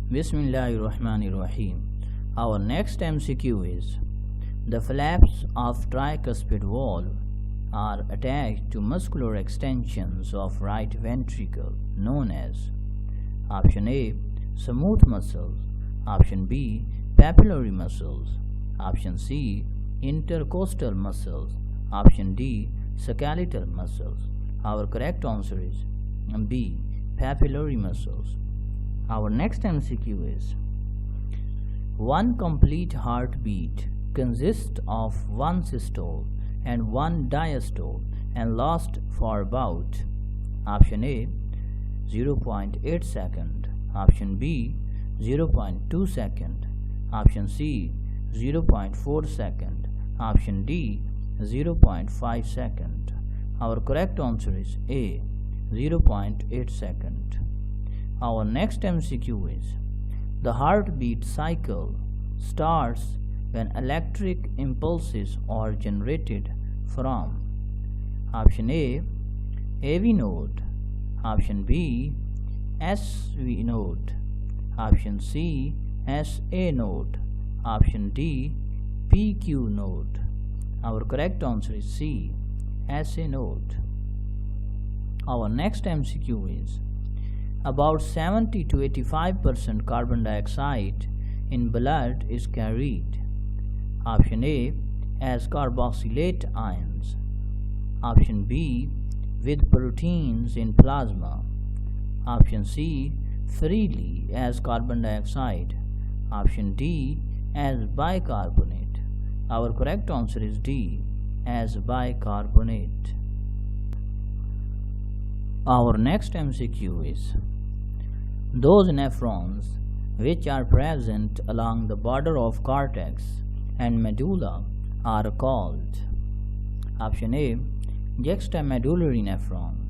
Bismillahirrahmanirrahim. Our next MCQ is: the flaps of tricuspid valve are attached to muscular extensions of right ventricle known as option A, smooth muscles, option B, papillary muscles, option C, intercostal muscles, option D, skeletal muscles. Our correct answer is B, papillary muscles. Our next MCQ is: one complete heartbeat consists of one systole and one diastole and lasts for about option A 0.8 second, option B 0.2 second, option C 0.4 second, option D 0.5 second. Our correct answer is A 0.8 second. Our next MCQ is: the heartbeat cycle starts when electric impulses are generated from option A, AV node, option B, SV node, option C, SA node, option D, PQ node. Our correct answer is C, SA node. Our next MCQ is: about 70 to 85% carbon dioxide in blood is carried. Option A, as carboxylate ions. Option B, with proteins in plasma. Option C, freely as carbon dioxide. Option D, as bicarbonate. Our correct answer is D, as bicarbonate. Our next MCQ is: those nephrons which are present along the border of cortex and medulla are called option A, juxtamedullary nephrons,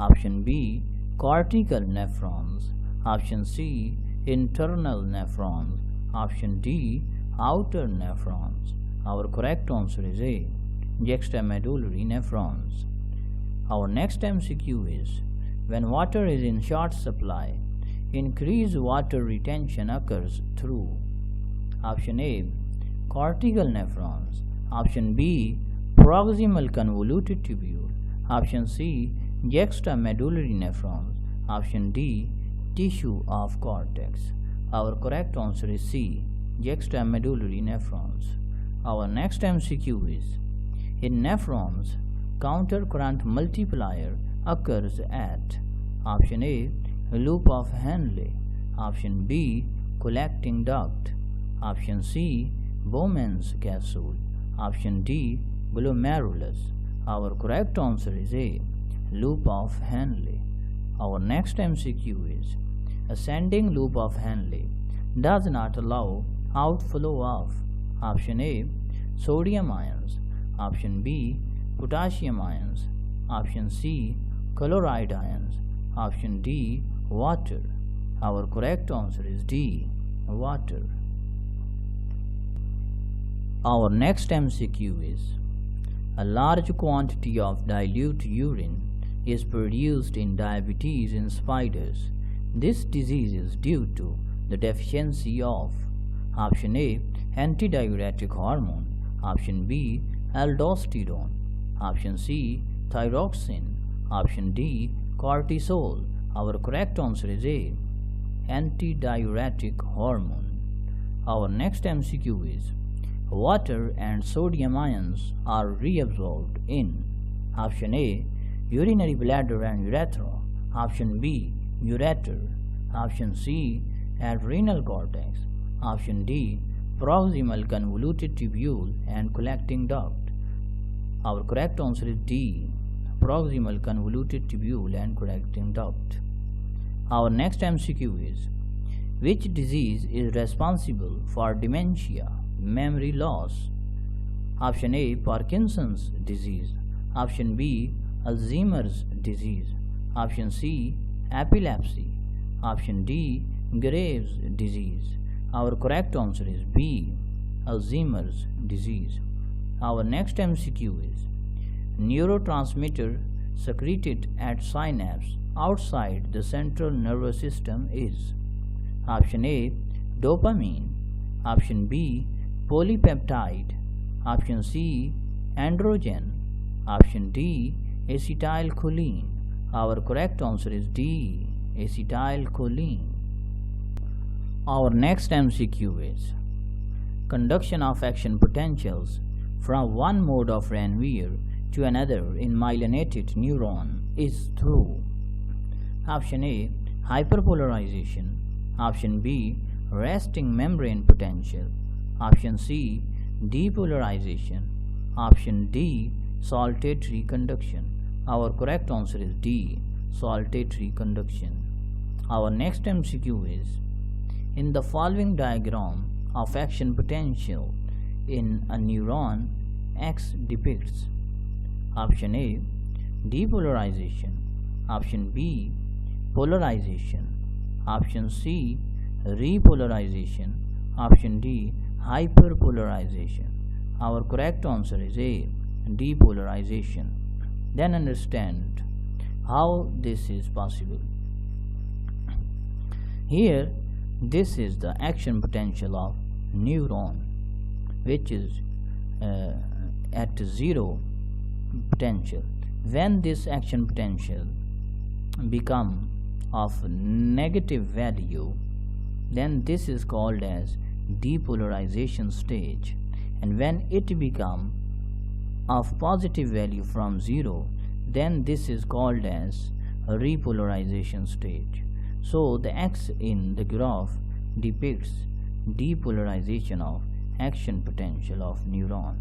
option B, cortical nephrons, option C, internal nephrons, option D, outer nephrons. Our correct answer is A, juxtamedullary nephrons. Our next MCQ is: when water is in short supply, increased water retention occurs through option A, cortical nephrons, option B, proximal convoluted tubule, option C, juxtamedullary nephrons, option D, tissue of cortex. Our correct answer is C, juxtamedullary nephrons. Our next MCQ is: in nephrons, countercurrent multiplier occurs at option A, loop of Henle, option B, collecting duct, option C, Bowman's capsule, option D, glomerulus. Our correct answer is A, loop of Henle. Our next MCQ is: ascending loop of Henle does not allow outflow of option A, sodium ions, option B, potassium ions, option C, chloride ions, option D, water. Our correct answer is D, water. Our next MCQ is: a large quantity of dilute urine is produced in diabetes in spiders. This disease is due to the deficiency of option A, antidiuretic hormone, option B, aldosterone, option C, thyroxine, option D, cortisol. Our correct answer is A, antidiuretic hormone. Our next MCQ is: water and sodium ions are reabsorbed in option A, urinary bladder and urethra, option B, ureter, option C, adrenal cortex, option D, proximal convoluted tubule and collecting duct. Our correct answer is D, proximal convoluted tubule and collecting duct. Our next MCQ is: which disease is responsible for dementia, memory loss? Option A, Parkinson's disease, option B, Alzheimer's disease, option C, epilepsy, option D, Graves' disease. Our correct answer is B, Alzheimer's disease. Our next MCQ is: neurotransmitter secreted at synapse outside the central nervous system is Option A, dopamine. Option B, polypeptide. Option C, androgen. Option D, acetylcholine. Our correct answer is D, acetylcholine. Our next MCQ is conduction of action potentials from one mode of Ranvier to another in myelinated neuron is through. Option A, hyperpolarization. Option B, resting membrane potential. Option C, depolarization. Option D, saltatory conduction. Our correct answer is D, saltatory conduction. Our next MCQ is, in the following diagram of action potential in a neuron, X depicts. Option A, depolarization. Option B, polarization. Option C, repolarization. Option D, hyperpolarization. Our correct answer is A, depolarization. Then understand how this is possible. Here, this is the action potential of neuron, which is at zero potential. When this action potential become of negative value, then this is called as depolarization stage, and when it become of positive value from 0, then this is called as repolarization stage. So the X in the graph depicts depolarization of action potential of neuron.